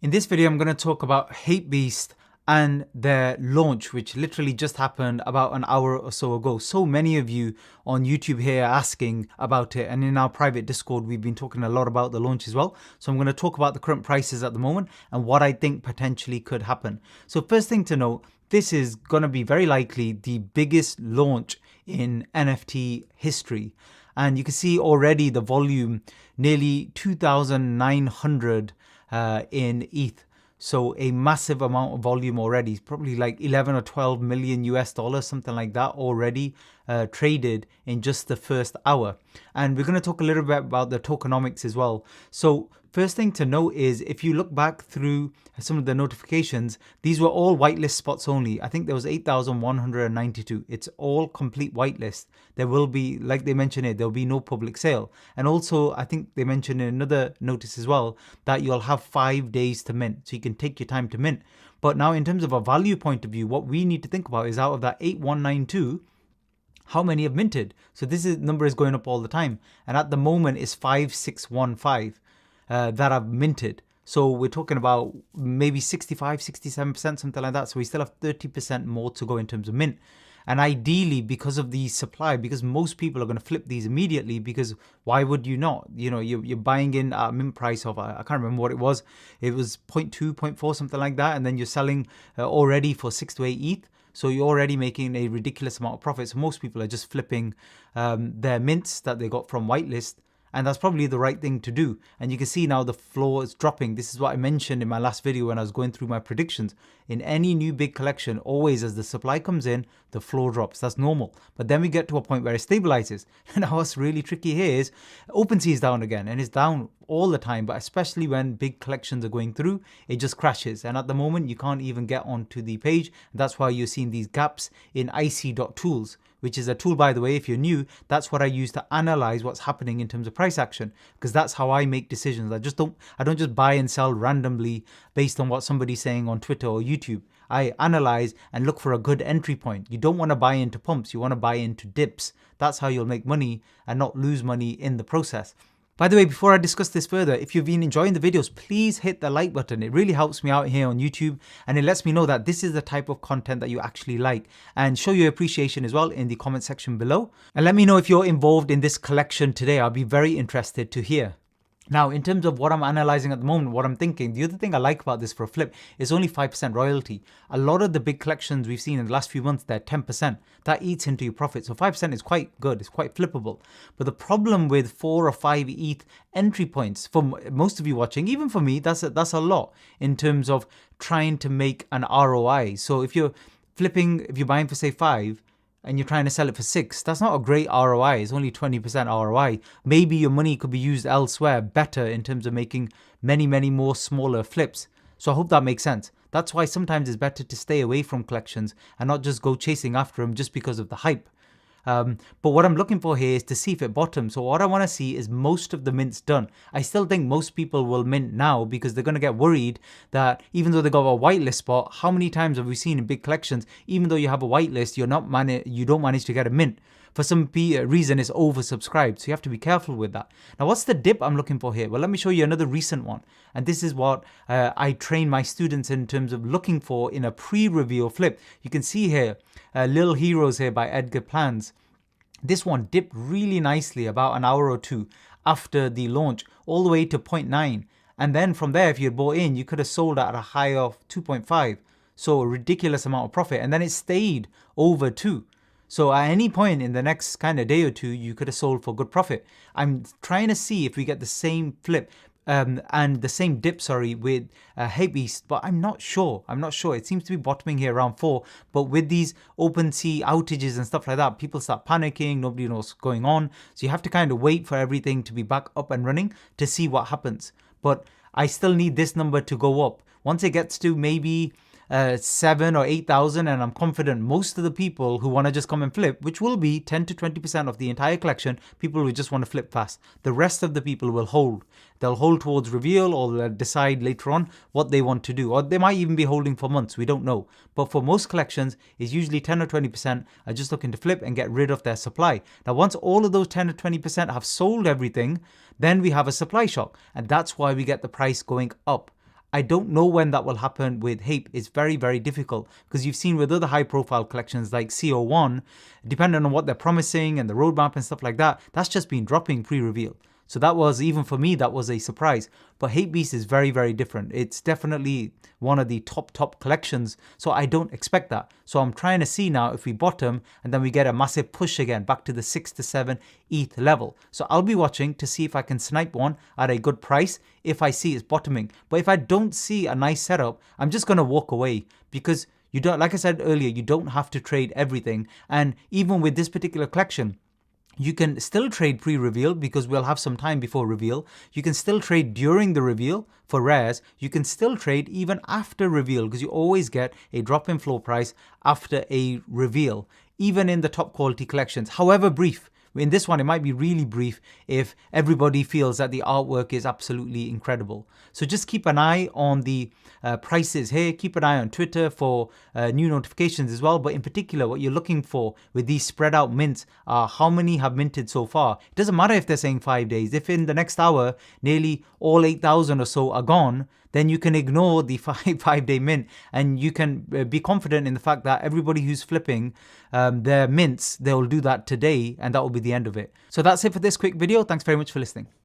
In this video, I'm going to talk about Hapebeast and their launch, which literally just happened about an hour or so ago. So many of you on YouTube here are asking about it, and in our private Discord, we've been talking a lot about the launch as well. So I'm going to talk about the current prices at the moment and what I think potentially could happen. So first thing to note, this is going to be very likely the biggest launch in NFT history. And you can see already the volume, nearly 2,900 in ETH. So a massive amount of volume already, probably like 11 or 12 million US dollars, something like that already traded in just the first hour. And we're going to talk a little bit about the tokenomics as well. So first thing to note is if you look back through some of the notifications, these were all whitelist spots only. I think there was 8,192. It's all complete whitelist. There will be, like they mentioned it, there'll be no public sale. And also, I think they mentioned in another notice as well that you'll have 5 days to mint. So you can take your time to mint. But now in terms of a value point of view, what we need to think about is out of that 8192, how many have minted? So this number is going up all the time. And at the moment it's 5615 that have minted. So we're talking about maybe 65, 67%, something like that. So we still have 30% more to go in terms of mint. And ideally, because of the supply, because most people are going to flip these immediately, because why would you not? You know, you're buying in at a mint price of, I can't remember what it was. It was 0.2, 0.4, something like that. And then you're selling already for 6 to 8 ETH. So you're already making a ridiculous amount of profit. So most people are just flipping their mints that they got from whitelist. And that's probably the right thing to do. And you can see now the floor is dropping. This is what I mentioned in my last video when I was going through my predictions. In any new big collection, always as the supply comes in, the floor drops. That's normal. But then we get to a point where it stabilizes. Now what's really tricky here is OpenSea is down again, and it's down all the time, but especially when big collections are going through, it just crashes. And at the moment, you can't even get onto the page. That's why you're seeing these gaps in ic.tools, which is a tool, by the way, if you're new, that's what I use to analyze what's happening in terms of price action, because that's how I make decisions. I don't just buy and sell randomly based on what somebody's saying on Twitter or YouTube. I analyze and look for a good entry point. You don't want to buy into pumps, you want to buy into dips. That's how you'll make money and not lose money in the process. By the way, before I discuss this further, if you've been enjoying the videos, please hit the like button. It really helps me out here on YouTube, and it lets me know that this is the type of content that you actually like, and show your appreciation as well in the comment section below. And let me know if you're involved in this collection today. I'll be very interested to hear. Now, in terms of what I'm analyzing at the moment, what I'm thinking, the other thing I like about this for a flip is only 5% royalty. A lot of the big collections we've seen in the last few months, they're 10%. That eats into your profit. So 5% is quite good. It's quite flippable. But the problem with 4 or 5 ETH entry points, for most of you watching, even for me, that's a lot in terms of trying to make an ROI. So if you're buying for say 5, and you're trying to sell it for 6, that's not a great ROI. It's only 20% ROI. Maybe your money could be used elsewhere better in terms of making many, many more smaller flips. So I hope that makes sense. That's why sometimes it's better to stay away from collections and not just go chasing after them just because of the hype. But what I'm looking for here is to see if it bottoms. So what I want to see is most of the mints done. I still think most people will mint now because they're going to get worried that even though they got a whitelist spot, how many times have we seen in big collections, even though you have a whitelist, you don't manage to get a mint. For some reason, it's oversubscribed. So you have to be careful with that. Now, what's the dip I'm looking for here? Well, let me show you another recent one. And this is what I train my students in terms of looking for in a pre-reveal flip. You can see here, Little Heroes here by Edgar Plans. This one dipped really nicely about an hour or two after the launch, all the way to 0.9. And then from there, if you had bought in, you could have sold at a high of 2.5. So a ridiculous amount of profit. And then it stayed over 2. So at any point in the next kind of day or two, you could have sold for good profit. I'm trying to see if we get the same flip and the same dip, with Hapebeast, but I'm not sure. It seems to be bottoming here around 4. But with these OpenSea outages and stuff like that, people start panicking. Nobody knows what's going on. So you have to kind of wait for everything to be back up and running to see what happens. But I still need this number to go up. Once it gets to maybe 7 or 8,000, and I'm confident most of the people who want to just come and flip, which will be 10 to 20% of the entire collection, people who just want to flip fast. The rest of the people will hold. They'll hold towards reveal, or they'll decide later on what they want to do, or they might even be holding for months. We don't know. But for most collections, it's usually 10 or 20% are just looking to flip and get rid of their supply. Now, once all of those 10 or 20% have sold everything, then we have a supply shock, and that's why we get the price going up. I don't know when that will happen with Hape. It's very, very difficult because you've seen with other high profile collections like CO1, depending on what they're promising and the roadmap and stuff like that, that's just been dropping pre-reveal. So that was, even for me, that was a surprise. But Hapebeast is very, very different. It's definitely one of the top collections. So I don't expect that. So I'm trying to see now if we bottom and then we get a massive push again back to the 6 to 7 ETH level. So I'll be watching to see if I can snipe one at a good price if I see it's bottoming. But if I don't see a nice setup, I'm just going to walk away because you don't, like I said earlier, you don't have to trade everything. And even with this particular collection, you can still trade pre-reveal because we'll have some time before reveal. You can still trade during the reveal for rares. You can still trade even after reveal because you always get a drop in floor price after a reveal, even in the top quality collections, however brief. In this one, it might be really brief if everybody feels that the artwork is absolutely incredible. So just keep an eye on the prices here. Keep an eye on Twitter for new notifications as well. But in particular, what you're looking for with these spread out mints are how many have minted so far. It doesn't matter if they're saying 5 days. If in the next hour, nearly all 8,000 or so are gone, then you can ignore the 5-day mint and you can be confident in the fact that everybody who's flipping their mints, they'll do that today and that will be the end of it. So that's it for this quick video. Thanks very much for listening.